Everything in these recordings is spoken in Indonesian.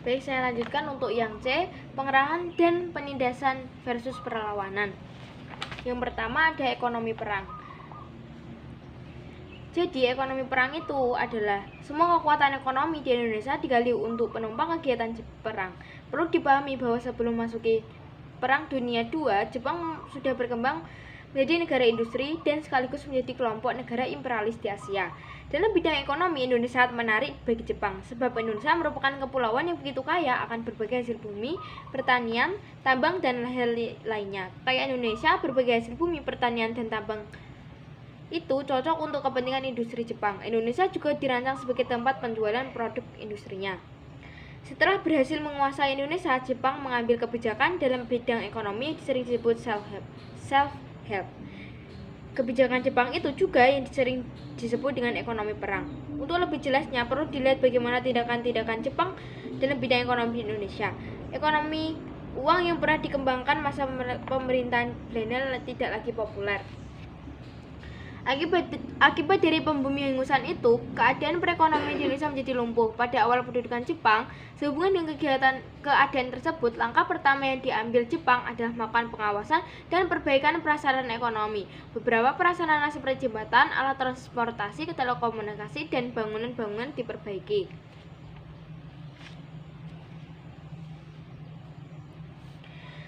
Baik, saya lanjutkan untuk yang C, pengerahan dan penindasan versus perlawanan. Yang pertama ada ekonomi perang. Jadi ekonomi perang itu adalah semua kekuatan ekonomi di Indonesia digali untuk penumpang kegiatan perang. Perlu dipahami bahwa sebelum masuki Perang Dunia II, Jepang sudah berkembang menjadi negara industri dan sekaligus menjadi kelompok negara imperialis di Asia. Dalam bidang ekonomi, Indonesia sangat menarik bagi Jepang, sebab Indonesia merupakan kepulauan yang begitu kaya akan berbagai hasil bumi, pertanian, tambang, dan hal lainnya. Kaya Indonesia, berbagai hasil bumi, pertanian, dan tambang itu cocok untuk kepentingan industri Jepang. Indonesia juga dirancang sebagai tempat penjualan produk industrinya. Setelah berhasil menguasai Indonesia, Jepang mengambil kebijakan dalam bidang ekonomi yang sering disebut self-help. Kebijakan Jepang itu juga yang sering disebut dengan ekonomi perang. Untuk lebih jelasnya, perlu dilihat bagaimana tindakan-tindakan Jepang dalam bidang ekonomi di Indonesia. Ekonomi uang yang pernah dikembangkan masa pemerintahan Belanda tidak lagi populer. Akibat dari pembumiangusan itu, keadaan perekonomian di Indonesia menjadi lumpuh. Pada awal pendudukan Jepang, sehubungan dengan keadaan tersebut, langkah pertama yang diambil Jepang adalah melakukan pengawasan dan perbaikan prasarana ekonomi. Beberapa prasarana seperti jembatan, alat transportasi, telekomunikasi, dan bangunan-bangunan diperbaiki.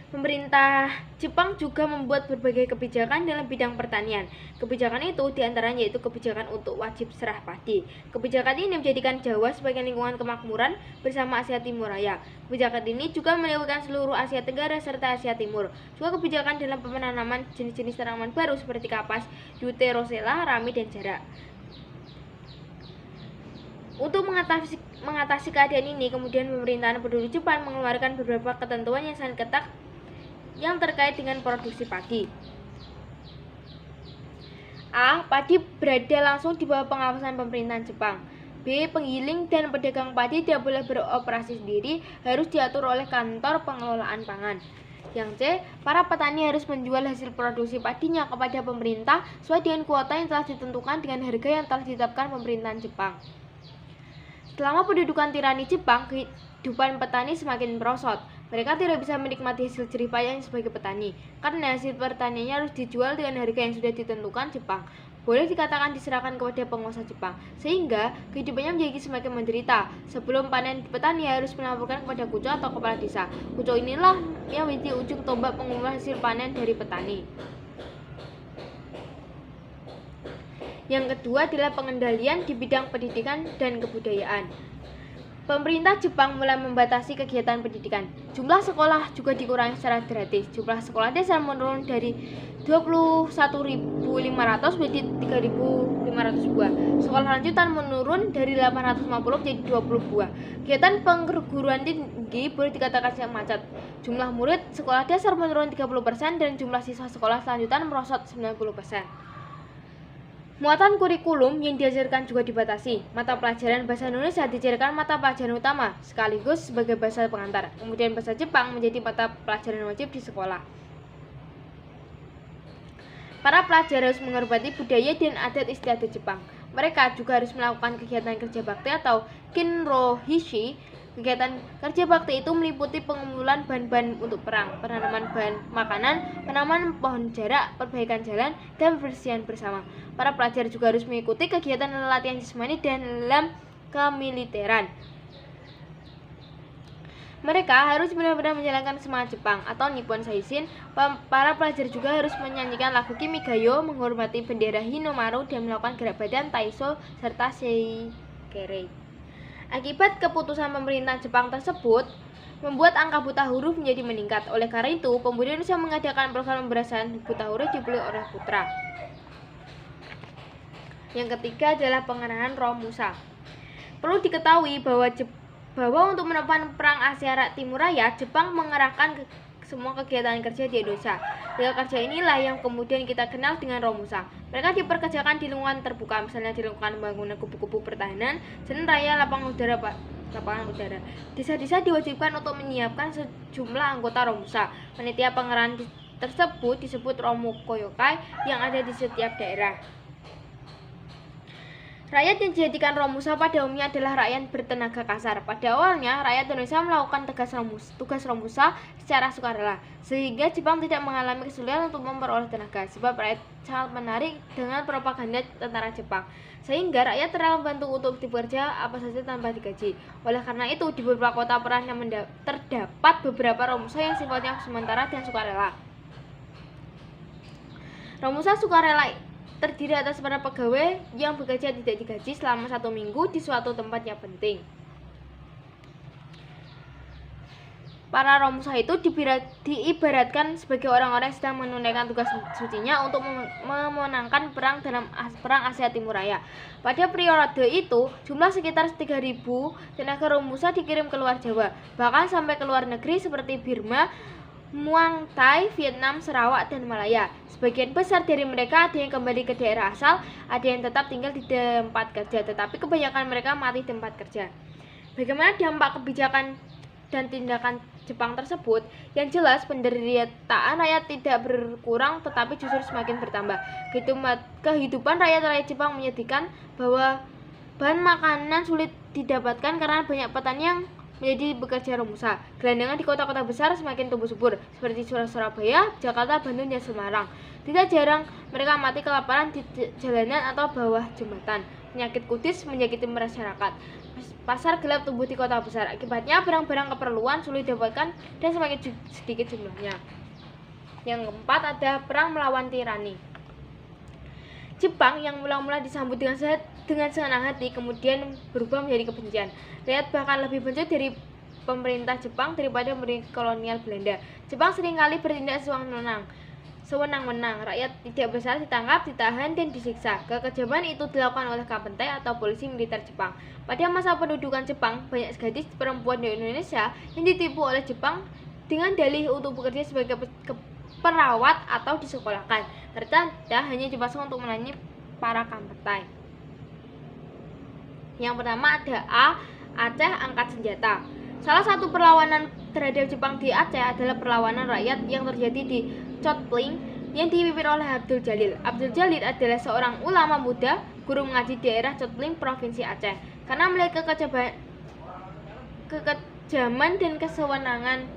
Pemerintah Jepang juga membuat berbagai kebijakan dalam bidang pertanian. Kebijakan itu diantaranya yaitu kebijakan untuk wajib serah padi. Kebijakan ini menjadikan Jawa sebagai lingkungan kemakmuran bersama Asia Timur Raya. Kebijakan ini juga melibatkan seluruh Asia Tenggara serta Asia Timur. Juga kebijakan dalam penanaman jenis-jenis tanaman baru seperti kapas, jute, rosella, rami, dan jarak. Untuk mengatasi keadaan ini, kemudian pemerintahan penduduk Jepang mengeluarkan beberapa ketentuan yang sangat ketat yang terkait dengan produksi padi. A. Padi berada langsung di bawah pengawasan pemerintahan Jepang. B. Penggiling dan pedagang padi tidak boleh beroperasi sendiri, harus diatur oleh kantor pengelolaan pangan. Yang C. Para petani harus menjual hasil produksi padinya kepada pemerintah sesuai dengan kuota yang telah ditentukan dengan harga yang telah ditetapkan pemerintahan Jepang. Selama pendudukan tirani Jepang, kehidupan petani semakin merosot. Mereka tidak bisa menikmati hasil jerih payahnya sebagai petani, karena hasil pertaniannya harus dijual dengan harga yang sudah ditentukan Jepang. Boleh dikatakan diserahkan kepada penguasa Jepang, sehingga kehidupannya menjadi semakin menderita. Sebelum panen, petani harus melaporkan kepada kuco atau kepala desa. Kuco inilah yang menjadi ujung tombak pengumuman hasil panen dari petani. Yang kedua adalah pengendalian di bidang pendidikan dan kebudayaan. Pemerintah Jepang mulai membatasi kegiatan pendidikan. Jumlah sekolah juga dikurangi secara drastis. Jumlah sekolah dasar menurun dari 21.500 menjadi 3.500 buah. Sekolah lanjutan menurun dari 850 menjadi 20 buah. Kegiatan perguruan tinggi boleh dikatakan sangat macet. Jumlah murid sekolah dasar menurun 30% dan jumlah siswa sekolah lanjutan merosot 90%. Muatan kurikulum yang diajarkan juga dibatasi. Mata pelajaran bahasa Indonesia dijadikan mata pelajaran utama, sekaligus sebagai bahasa pengantar. Kemudian bahasa Jepang menjadi mata pelajaran wajib di sekolah. Para pelajar harus menghormati budaya dan adat istiadat Jepang. Mereka juga harus melakukan kegiatan kerja bakti atau kinrohishi. Kegiatan kerja bakti itu meliputi pengumpulan bahan-bahan untuk perang, penanaman bahan makanan, penanaman pohon jarak, perbaikan jalan, dan bersihan bersama. Para pelajar juga harus mengikuti kegiatan latihan jasmani dan dalam kemiliteran. Mereka harus benar-benar menjalankan semangat Jepang atau Nippon Saishin. Para pelajar juga harus menyanyikan lagu Kimigayo, menghormati bendera Hinomaru, dan melakukan gerak badan Taiso serta Seikere. Akibat keputusan pemerintah Jepang tersebut membuat angka buta huruf menjadi meningkat. Oleh karena itu, pemuda Indonesia mengadakan program pemberantasan buta huruf dibeli oleh Putra. Yang ketiga adalah pengerahan Romusa. Perlu diketahui bahwa untuk menopang perang Asia Timur Raya, Jepang mengerahkan semua kegiatan kerja di Indonesia. Dengan kerja inilah yang kemudian kita kenal dengan Romusa. Mereka diperkerjakan di lingkungan terbuka, misalnya di lingkungan bangunan kubu-kubu pertahanan, jalan raya, lapangan udara. Desa-desa diwajibkan untuk menyiapkan sejumlah anggota Romusa. Panitia pengerahan tersebut disebut Romukoyokai yang ada di setiap daerah. Rakyat yang dijadikan Romusa pada umumnya adalah rakyat bertenaga kasar. Pada awalnya, rakyat Indonesia melakukan tugas Romusa secara sukarela, sehingga Jepang tidak mengalami kesulitan untuk memperoleh tenaga, sebab rakyat sangat menarik dengan propaganda tentara Jepang, sehingga rakyat rela membantu untuk bekerja apa saja tanpa digaji. Oleh karena itu, di beberapa kota perang yang terdapat beberapa Romusa yang sifatnya sementara dan sukarela. Romusa sukarela terdiri atas para pegawai yang bekerja tidak digaji selama 1 minggu di suatu tempat yang penting. Para Romusa itu diibaratkan sebagai orang-orang yang sedang menunaikan tugas sucinya untuk memenangkan perang dalam perang Asia Timur Raya. Pada periode itu, jumlah sekitar 3.000 tenaga Romusa dikirim ke luar Jawa, bahkan sampai ke luar negeri seperti Burma, Muang Thai, Vietnam, Sarawak, dan Malaya. Sebagian besar dari mereka ada yang kembali ke daerah asal, ada yang tetap tinggal di tempat kerja, tetapi kebanyakan mereka mati di tempat kerja. Bagaimana dampak kebijakan dan tindakan Jepang tersebut? Yang jelas, penderitaan rakyat tidak berkurang, tetapi justru semakin bertambah. Kehidupan rakyat Jepang menyedihkan bahwa bahan makanan sulit didapatkan karena banyak petani yang menjadi bekerja Romusa. Gelandangan di kota-kota besar semakin tumbuh subur, seperti Surabaya, Jakarta, Bandung, dan Semarang. Tidak jarang mereka mati kelaparan di jalanan atau bawah jembatan. Penyakit kudis menyakiti masyarakat. Pasar gelap tumbuh di kota besar. Akibatnya barang-barang keperluan sulit didapatkan dan semakin sedikit jumlahnya. Yang keempat ada perang melawan tirani. Jepang yang mula-mula disambut dengan senang hati kemudian berubah menjadi kebencian. Rakyat bahkan lebih benci dari pemerintah Jepang daripada pemerintah kolonial Belanda. Jepang seringkali bertindak sewenang-wenang. Rakyat tidak bersalah ditangkap, ditahan, dan disiksa. Kekejaman itu dilakukan oleh Kapentai atau polisi militer Jepang. Pada masa pendudukan Jepang, banyak gadis perempuan di Indonesia yang ditipu oleh Jepang dengan dalih untuk bekerja sebagai perawat atau disekolahkan. Ternyata hanya dipasang untuk melayani para Kapentai. Yang pertama ada Aceh angkat senjata. Salah satu perlawanan terhadap Jepang di Aceh adalah perlawanan rakyat yang terjadi di Chotpling yang dipimpin oleh Abdul Jalil. Abdul Jalil adalah seorang ulama muda, guru mengaji di daerah Chotpling, Provinsi Aceh. Karena melihat kekejaman dan kesewenangan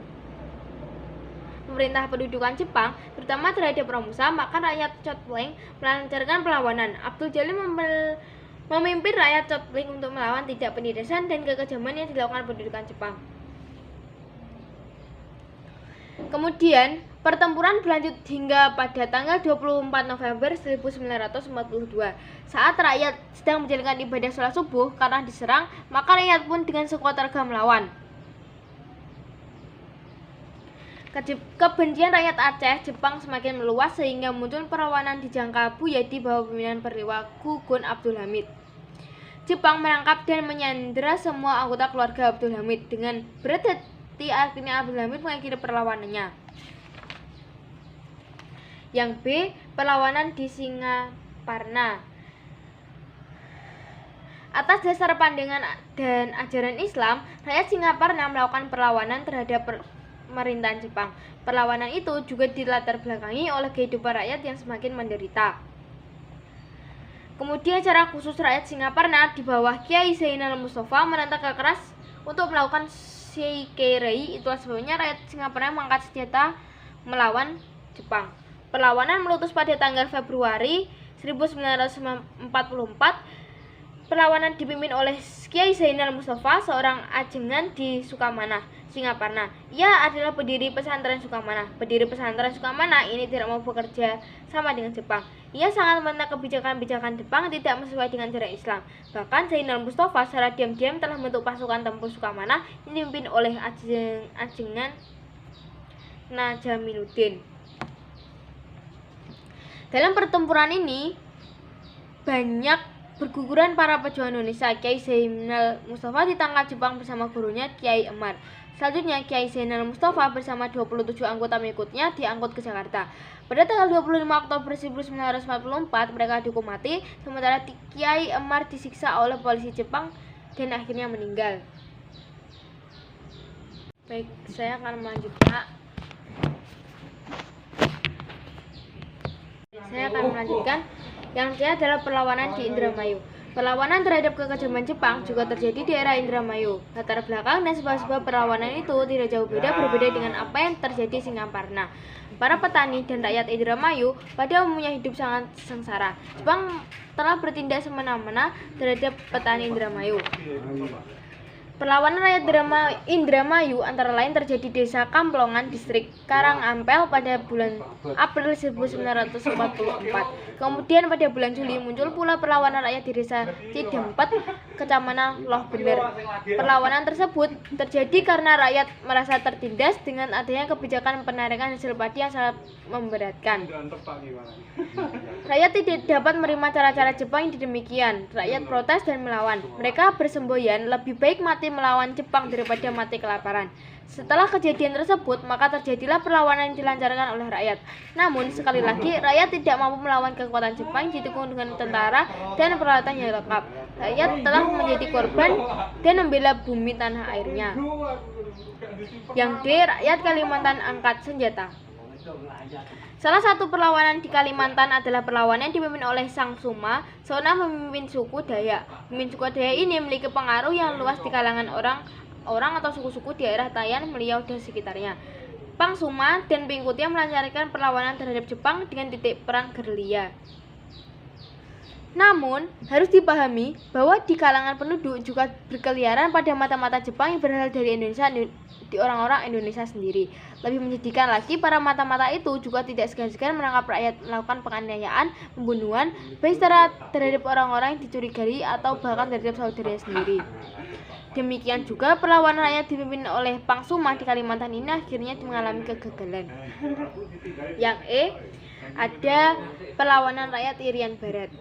pemerintah pendudukan Jepang, terutama terhadap Romusa, maka rakyat Chotpling melancarkan perlawanan. Abdul Jalil memimpin rakyat Chotpling untuk melawan tidak penindasan dan kekejaman yang dilakukan pendudukan Jepang. Kemudian, pertempuran berlanjut hingga pada tanggal 24 November 1942. Saat rakyat sedang menjalankan ibadah sholat subuh karena diserang, maka rakyat pun dengan sekuat tenaga melawan. Kebencian rakyat Aceh Jepang semakin meluas sehingga muncul perlawanan di Jangka Abu di bawah pimpinan Perwira Gugun Abdul Hamid. Jepang menangkap dan menyandera semua anggota keluarga Abdul Hamid. Dengan berhati akhirnya Abdul Hamid mengakhiri perlawanannya. Yang B, perlawanan di Singaparna. Atas dasar pandangan dan ajaran Islam, rakyat Singaparna melakukan perlawanan terhadap pemerintahan Jepang. Perlawanan itu juga dilatar belakangi oleh kehidupan rakyat yang semakin menderita. Kemudian secara khusus rakyat Singaparna di bawah Kiai Zainal Mustafa menentang keras untuk melakukan Seikerei. Itulah sebabnya rakyat Singaparna mengangkat senjata melawan Jepang. Perlawanan meletus pada tanggal Februari 1944. Perlawanan dipimpin oleh Kiai Zainal Mustafa, seorang ajengan di Sukamana, Singaparna. Ia adalah pendiri pesantren Sukamana. Pendiri pesantren Sukamana ini tidak mau bekerja sama dengan Jepang. Ia sangat menentang kebijakan-kebijakan Jepang tidak sesuai dengan cara Islam. Bahkan Zainal Mustafa secara diam-diam telah membentuk pasukan tempur Sukamana yang dipimpin oleh ajengan Najaminuddin. Dalam pertempuran ini banyak berguguran para pejuang Indonesia. Kiai Zainal Mustafa ditangkap Jepang bersama gurunya Kiai Emar. Selanjutnya Kiai Zainal Mustafa bersama 27 anggota mengikutnya diangkut ke Jakarta. Pada tanggal 25 Oktober 1944 mereka dihukum mati, sementara Kiai Emar disiksa oleh polisi Jepang dan akhirnya meninggal. Baik, saya akan melanjutkan. Yang C adalah perlawanan di Indramayu. Perlawanan terhadap kekejaman Jepang juga terjadi di era Indramayu. Latar belakang dan sebab-sebab perlawanan itu tidak jauh berbeda dengan apa yang terjadi di Singaparna. Para petani dan rakyat Indramayu pada umumnya hidup sangat sengsara. Jepang telah bertindak semena-mena terhadap petani Indramayu. Perlawanan rakyat Indramayu antara lain terjadi di Desa Kamplongan, Distrik Karangampel pada bulan April 1944. Kemudian pada bulan Juli muncul pula perlawanan rakyat di Desa Cidempet, Kecamatan Loh Bener. Perlawanan tersebut terjadi karena rakyat merasa tertindas dengan adanya kebijakan penarikan hasil padi yang sangat memberatkan. Rakyat tidak dapat menerima cara-cara Jepang yang demikian. Rakyat protes dan melawan. Mereka bersemboyan lebih baik mati melawan Jepang daripada mati kelaparan. Setelah kejadian tersebut, maka terjadilah perlawanan yang dilancarkan oleh rakyat. Namun, sekali lagi, rakyat tidak mampu melawan kekuatan Jepang yang didukung dengan tentara dan peralatan yang lengkap. Rakyat telah menjadi korban dan membela bumi tanah airnya. Yang D. Rakyat Kalimantan angkat senjata. Salah satu perlawanan di Kalimantan adalah perlawanan yang dipimpin oleh Sang Suma, seorang pemimpin suku Dayak. Pemimpin suku Dayak ini memiliki pengaruh yang luas di kalangan orang atau suku-suku di daerah Tayan, Meliau, dan sekitarnya. Pang Suma dan pengikutnya melancarkan perlawanan terhadap Jepang dengan titik perang gerilya. Namun, harus dipahami bahwa di kalangan penduduk juga berkeliaran pada mata-mata Jepang yang berasal dari Indonesia di orang-orang Indonesia sendiri. Lebih menyedihkan lagi, para mata-mata itu juga tidak segan-segan menangkap rakyat, melakukan penganiayaan, pembunuhan, baik secara terhadap orang-orang yang dicurigai atau bahkan terhadap saudaranya sendiri. Demikian juga perlawanan rakyat dipimpin oleh Pang Suma di Kalimantan ini akhirnya mengalami kegagalan. Yang E, ada perlawanan rakyat Irian Barat.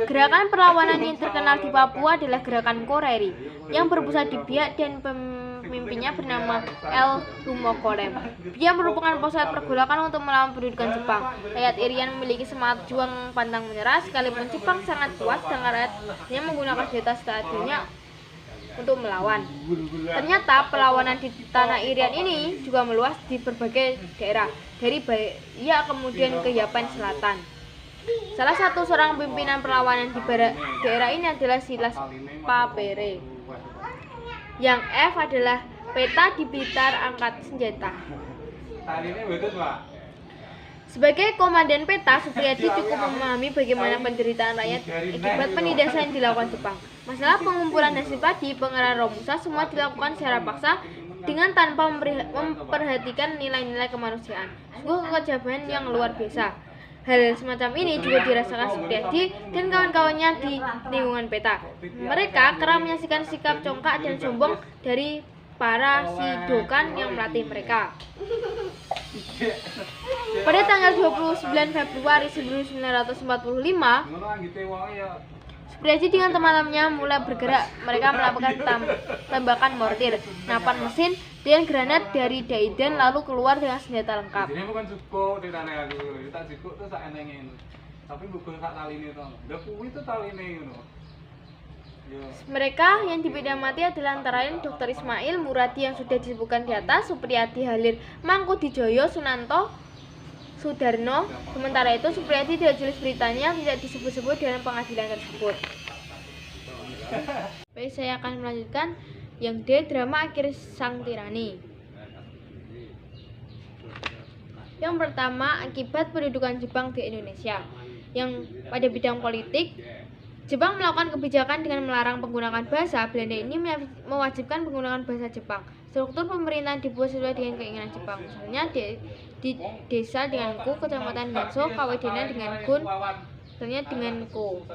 Gerakan perlawanan yang terkenal di Papua adalah gerakan Koreri yang berpusat di Biak dan pemimpinnya bernama El Rumokolem. Dia merupakan pusat pergolakan untuk melawan pendudukan Jepang. Rakyat Irian memiliki semangat juang pantang menyerah sekalipun Jepang sangat kuat dan rakyatnya menggunakan senjata seadanya untuk melawan. Ternyata perlawanan di tanah Irian ini juga meluas di berbagai daerah, dari Biak kemudian ke Yapen Selatan. Salah satu seorang pimpinan perlawanan di daerah ini adalah Silas Papere. Yang F adalah Peta di Blitar angkat senjata. Sebagai komandan Peta, Supriyadi cukup memahami bagaimana penderitaan rakyat akibat penindasan yang dilakukan Jepang. Masalah pengumpulan hasil padi, pengerahan Romusa, semua dilakukan secara paksa dengan tanpa memperhatikan nilai-nilai kemanusiaan. Sungguh kekejaman yang luar biasa. Hal semacam ini juga dirasakan Supriyadi dan kawan-kawannya di lingkungan Peta. Mereka kerap menyaksikan sikap congkak dan sombong dari para sidokan yang melatih mereka. Pada tanggal 29 Februari 1945, Supriyadi dengan teman-temannya mulai bergerak. Mereka melakukan tembakan mortir, napan mesin, dan granat dari Daidan lalu keluar dengan senjata lengkap. Mereka yang dipidana mati adalah antara lain Dr. Ismail Muradi yang sudah disebutkan di atas, Supriyadi Halir Mangkudijoyo, Sunanto Sudarno. Sementara itu Supriyadi dan Julius Britania tidak disebut-sebut dalam pengadilan tersebut. Baik, saya akan melanjutkan. Yang D, drama akhir sang tirani. Yang pertama, akibat pendudukan Jepang di Indonesia. Yang pada bidang politik, Jepang melakukan kebijakan dengan melarang penggunaan bahasa Belanda. Ini mewajibkan penggunaan bahasa Jepang. Struktur pemerintahan dibuat sesuai dengan keinginan Jepang. Misalnya di desa dengan ku, kecamatan dengan so, kawedenan dengan gun, misalnya dengan ko.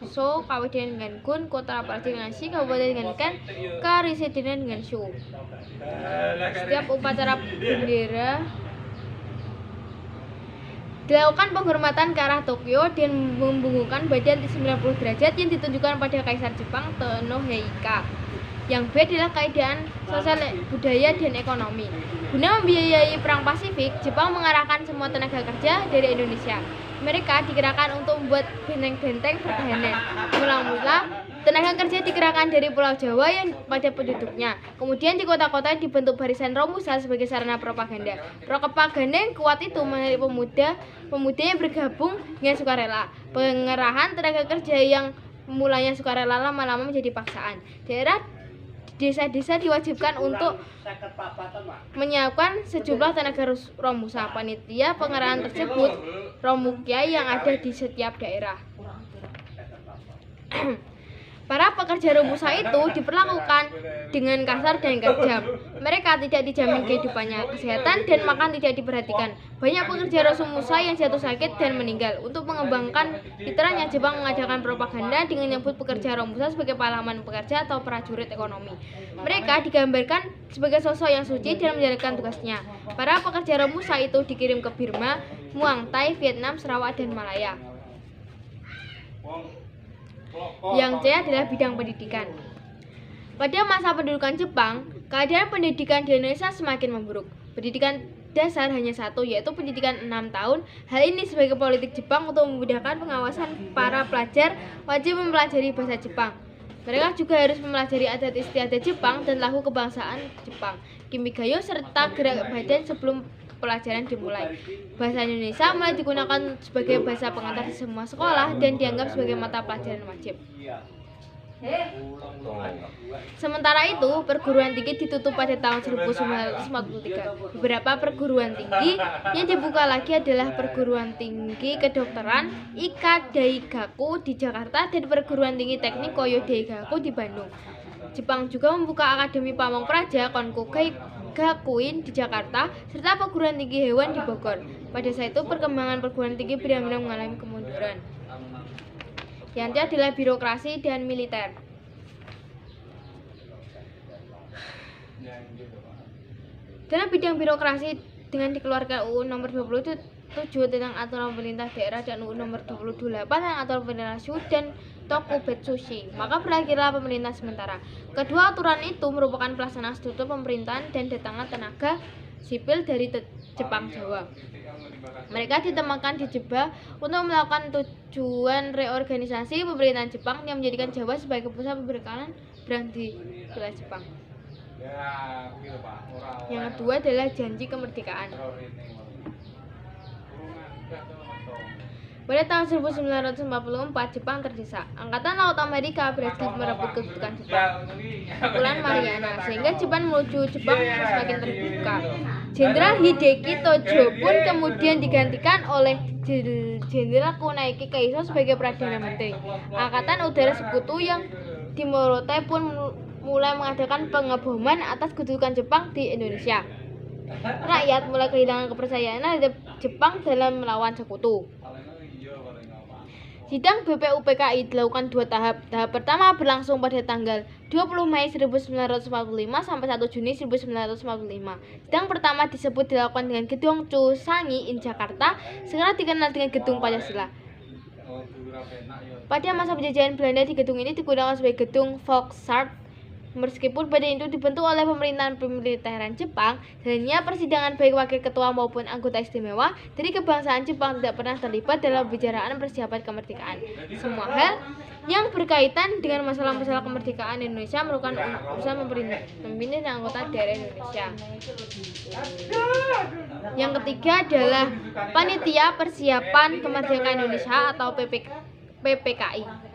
So, kawedenan dengan gun, kota apalagi dengan si, kabupaten dengan kan, karesidenan dengan shu. Setiap upacara bendera dilakukan penghormatan ke arah Tokyo dan membungkukkan badan di 90 derajat yang ditunjukkan pada Kaisar Jepang Tenohei-ka. Yang B adalah keadaan sosial, budaya, dan ekonomi. Guna membiayai perang Pasifik, Jepang mengarahkan semua tenaga kerja dari Indonesia. Mereka dikerahkan untuk membuat benteng-benteng pertahanan. Mula-mula Tenaga kerja dikerahkan dari Pulau Jawa yang pada penduduknya. Kemudian di kota-kota dibentuk barisan Romusa sebagai sarana propaganda. Propaganda yang kuat itu menarik pemuda yang bergabung dengan sukarela. Pengerahan tenaga kerja yang mulanya sukarela lama-lama menjadi paksaan. Daerah desa-desa diwajibkan untuk menyiapkan sejumlah tenaga Romusa. Panitia pengerahan tersebut Romukia yang ada di setiap daerah. Para pekerja Romusa itu diperlakukan dengan kasar dan kejam. Mereka tidak dijamin kehidupannya, kesehatan dan makan tidak diperhatikan. Banyak pekerja Romusa yang jatuh sakit dan meninggal. Untuk mengembangkan fitrahnya, Jepang mengadakan propaganda dengan menyebut pekerja Romusa sebagai pahlawan pekerja atau prajurit ekonomi. Mereka digambarkan sebagai sosok yang suci dan menjalankan tugasnya. Para pekerja Romusa itu dikirim ke Burma, Muang Thai, Vietnam, Sarawak, dan Malaya. Yang C adalah bidang pendidikan. Pada masa pendudukan Jepang, keadaan pendidikan di Indonesia semakin memburuk. Pendidikan dasar hanya satu, yaitu pendidikan 6 tahun. Hal ini sebagai politik Jepang untuk memudahkan pengawasan para pelajar wajib mempelajari bahasa Jepang. Mereka juga harus mempelajari adat istiadat Jepang dan lagu kebangsaan Jepang, kimigayo, serta gerak badan sebelum pelajaran dimulai. Bahasa Indonesia mulai digunakan sebagai bahasa pengantar di semua sekolah dan dianggap sebagai mata pelajaran wajib. Sementara itu, perguruan tinggi ditutup pada tahun 1943. Beberapa perguruan tinggi yang dibuka lagi adalah Perguruan Tinggi Kedokteran Ika Daigaku di Jakarta dan Perguruan Tinggi Teknik Koyo Daigaku di Bandung. Jepang juga membuka Akademi Pamong Praja Konkogai Gakuin di Jakarta, serta perguruan tinggi hewan di Bogor. Pada saat itu, perkembangan perguruan tinggi benar-benar mengalami kemunduran. Yang ketiga adalah birokrasi dan militer. Dalam bidang birokrasi, dengan dikeluarkan UU nomor 27 tentang aturan pemerintah daerah dan UU nomor 28 tentang aturan federasi dan Tokubetsushi, maka berakhirlah pemerintah sementara. Kedua aturan itu merupakan pelaksanaan struktur pemerintahan dan datangnya tenaga sipil dari Jepang Jawa. Mereka ditempatkan di Jeba untuk melakukan tujuan reorganisasi pemerintahan Jepang yang menjadikan Jawa sebagai pusat pemerintahan di wilayah Jepang. Yang kedua adalah janji kemerdekaan. Pada tahun 1944, Jepang terdesak. Angkatan Laut Amerika berhasil merebut kedudukan Jepang, Kepulauan Mariana, sehingga Jepang menuju Jepang semakin terbuka. Jenderal Hideki Tojo pun kemudian digantikan oleh Jenderal Kunaiki Kaiso sebagai Perdana Menteri. Angkatan Udara Sekutu yang di Morotai pun mulai mengadakan pengeboman atas kedudukan Jepang di Indonesia. Rakyat mulai kehilangan kepercayaan terhadap Jepang dalam melawan sekutu. Sidang BPUPKI dilakukan 2 tahap. Tahap pertama berlangsung pada tanggal 20 Mei 1945 sampai 1 Juni 1945. Sidang pertama disebut dilakukan dengan Gedung Cusangi in Jakarta, sekarang dikenal dengan Gedung Pancasila. Pada masa penjajahan Belanda, di gedung ini digunakan sebagai gedung Volksraad. Meskipun badan itu dibentuk oleh pemerintahan pemiliteran Jepang, dalamnya persidangan baik wakil ketua maupun anggota istimewa dari kebangsaan Jepang tidak pernah terlibat dalam pembicaraan persiapan kemerdekaan. Semua hal yang berkaitan dengan masalah-masalah kemerdekaan Indonesia merupakan urusan pemimpin dan anggota daerah Indonesia. Yang ketiga adalah Panitia Persiapan Kemerdekaan Indonesia atau PPKI.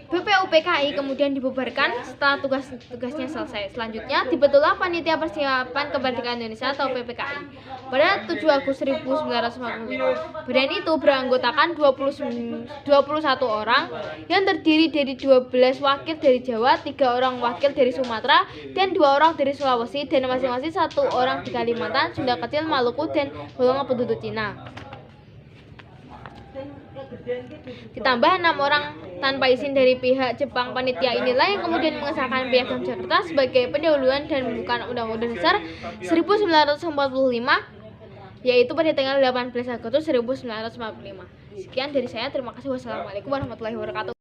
BPUPKI kemudian dibubarkan setelah tugasnya selesai. Selanjutnya dibentuklah Panitia Persiapan Kemerdekaan Indonesia atau PPKI pada 7 Agustus 1945. Badan itu beranggotakan 21 orang yang terdiri dari 12 wakil dari Jawa, 3 orang wakil dari Sumatera, dan 2 orang dari Sulawesi, dan masing-masing 1 orang di Kalimantan, Sunda Kecil, Maluku, dan golongan penduduk Cina. Ditambah 6 orang tanpa izin dari pihak Jepang. Panitia inilah yang kemudian mengesahkan Piagam Jakarta sebagai pendahuluan dan pembukaan Undang-Undang Dasar 1945, yaitu pada tanggal 18 Agustus 1945. Sekian dari saya, terima kasih. Wassalamualaikum warahmatullahi wabarakatuh.